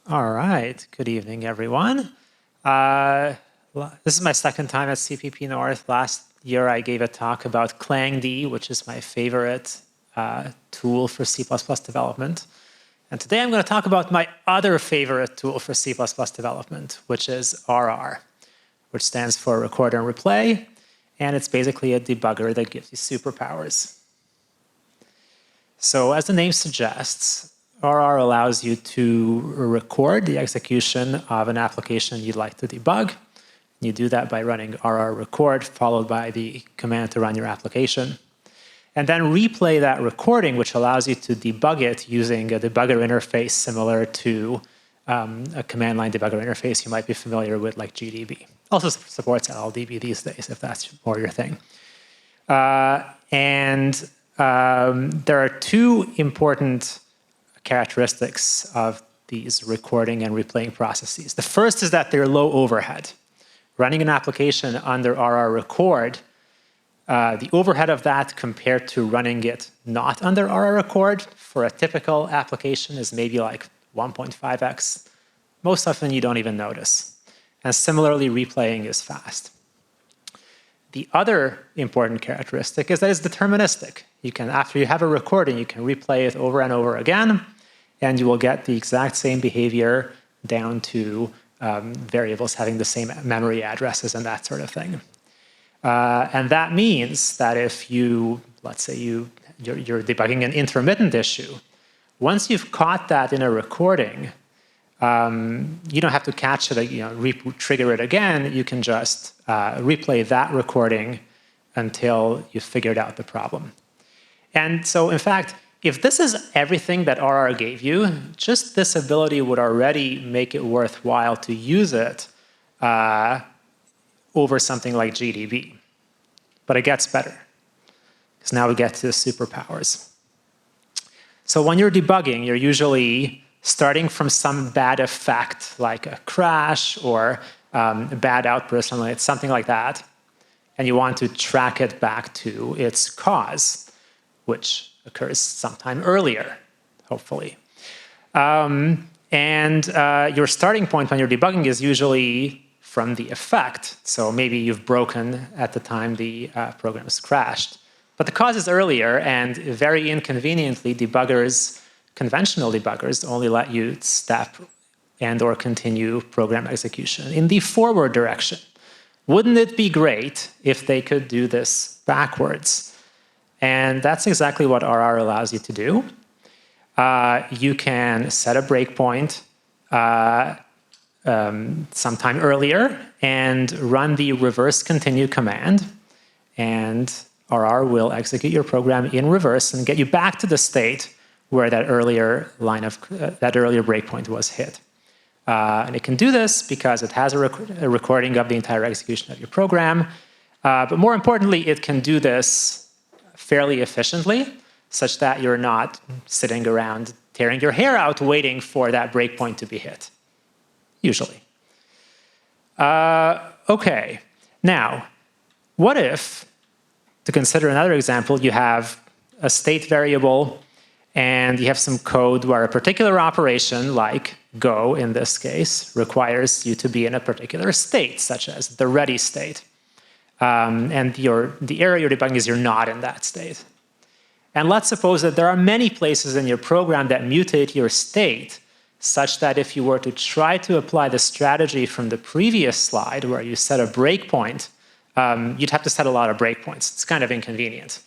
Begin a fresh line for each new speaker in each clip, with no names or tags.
All right. Good evening, everyone. This is my second time at CppNorth. Last year, I gave a talk about ClangD, which is my favorite tool for C++ development. And today, I'm going to talk about my other favorite tool for C++ development, which is RR, which stands for Record and Replay. And it's basically a debugger that gives you superpowers. So as the name suggests, RR allows you to record the execution of an application you'd like to debug. You do that by running RR record, followed by the command to run your application. And then replay that recording, which allows you to debug it using a debugger interface similar to a command line debugger interface you might be familiar with, like GDB. Also supports LLDB these days, if that's more your thing. There are two important characteristics of these recording and replaying processes. The first is that they're low overhead. Running an application under RR record, the overhead of that compared to running it not under RR record for a typical application is maybe like 1.5x. Most often you don't even notice. And similarly, replaying is fast. The other important characteristic is that it's deterministic. You can, after you have a recording, you can replay it over and over again, and you will get the exact same behavior down to variables having the same memory addresses and that sort of thing. And that means that if you, let's say you're debugging an intermittent issue, once you've caught that in a recording, you don't have to catch it, trigger it again. You can just replay that recording until you've figured out the problem. And so, in fact, if this is everything that RR gave you, just this ability would already make it worthwhile to use it over something like GDB. But it gets better, because now we get to the superpowers. So when you're debugging, you're usually starting from some bad effect, like a crash or a bad outburst, something like that, and you want to track it back to its cause, which occurs sometime earlier, hopefully. Your starting point when you're debugging is usually from the effect. So maybe you've broken at the time the program has crashed. But the cause is earlier, and very inconveniently, conventional debuggers only let you step and or continue program execution in the forward direction. Wouldn't it be great if they could do this backwards? And that's exactly what RR allows you to do. You can set a breakpoint sometime earlier and run the reverse continue command, and RR will execute your program in reverse and get you back to the state where that earlier breakpoint was hit. And it can do this because it has a recording of the entire execution of your program. But more importantly, it can do this fairly efficiently, such that you're not sitting around tearing your hair out waiting for that breakpoint to be hit, usually. Okay, now, what if, to consider another example, you have a state variable and you have some code where a particular operation, like Go in this case, requires you to be in a particular state, such as the ready state. And the error you're debugging is you're not in that state. And let's suppose that there are many places in your program that mutate your state, such that if you were to try to apply the strategy from the previous slide, where you set a breakpoint, you'd have to set a lot of breakpoints. It's kind of inconvenient.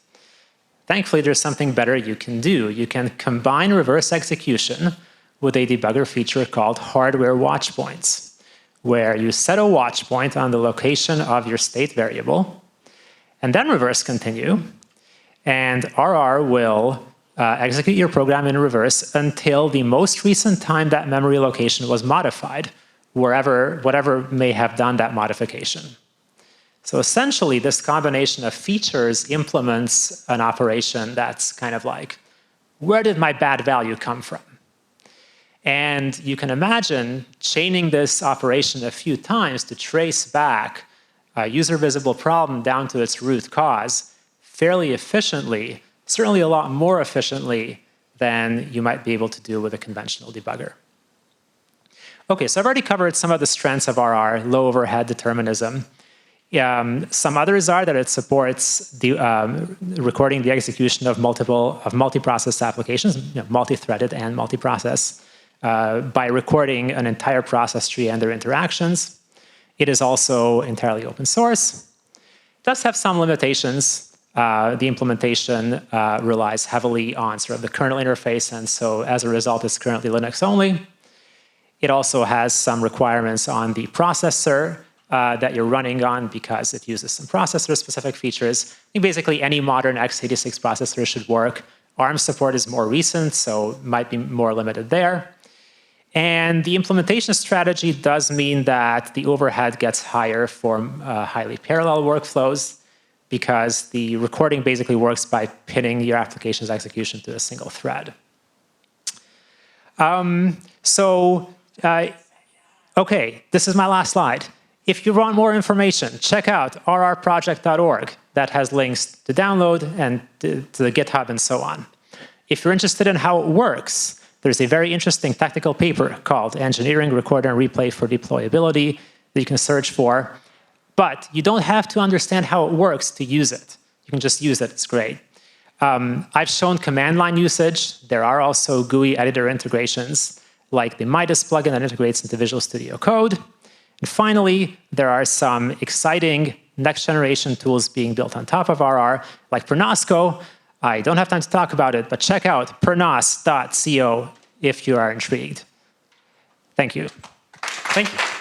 Thankfully, there's something better you can do. You can combine reverse execution with a debugger feature called hardware watch points, where you set a watch point on the location of your state variable, and then reverse continue, and RR will execute your program in reverse until the most recent time that memory location was modified, whatever may have done that modification. So essentially, this combination of features implements an operation that's kind of like, where did my bad value come from? And you can imagine chaining this operation a few times to trace back a user-visible problem down to its root cause fairly efficiently, certainly a lot more efficiently than you might be able to do with a conventional debugger. Okay, so I've already covered some of the strengths of RR, low overhead determinism. Some others are that it supports the recording the execution of multi-process applications, multi-threaded and multi-process, by recording an entire process tree and their interactions. It is also entirely open source. It does have some limitations. The implementation relies heavily on sort of the kernel interface, and so as a result, it's currently Linux only. It also has some requirements on the processor that you're running on because it uses some processor-specific features. I think basically any modern x86 processor should work. ARM support is more recent, so might be more limited there. And the implementation strategy does mean that the overhead gets higher for highly parallel workflows because the recording basically works by pinning your application's execution to a single thread. Okay, this is my last slide. If you want more information, check out rrproject.org. That has links to download and to the GitHub and so on. If you're interested in how it works, there's a very interesting technical paper called Engineering Recorder and Replay for Deployability that you can search for. But you don't have to understand how it works to use it. You can just use it. It's great. I've shown command line usage. There are also GUI editor integrations, like the Midas plugin that integrates into Visual Studio Code. And finally, there are some exciting next-generation tools being built on top of RR, like Pernosco. I don't have time to talk about it, but check out pernos.co if you are intrigued. Thank you. Thank you.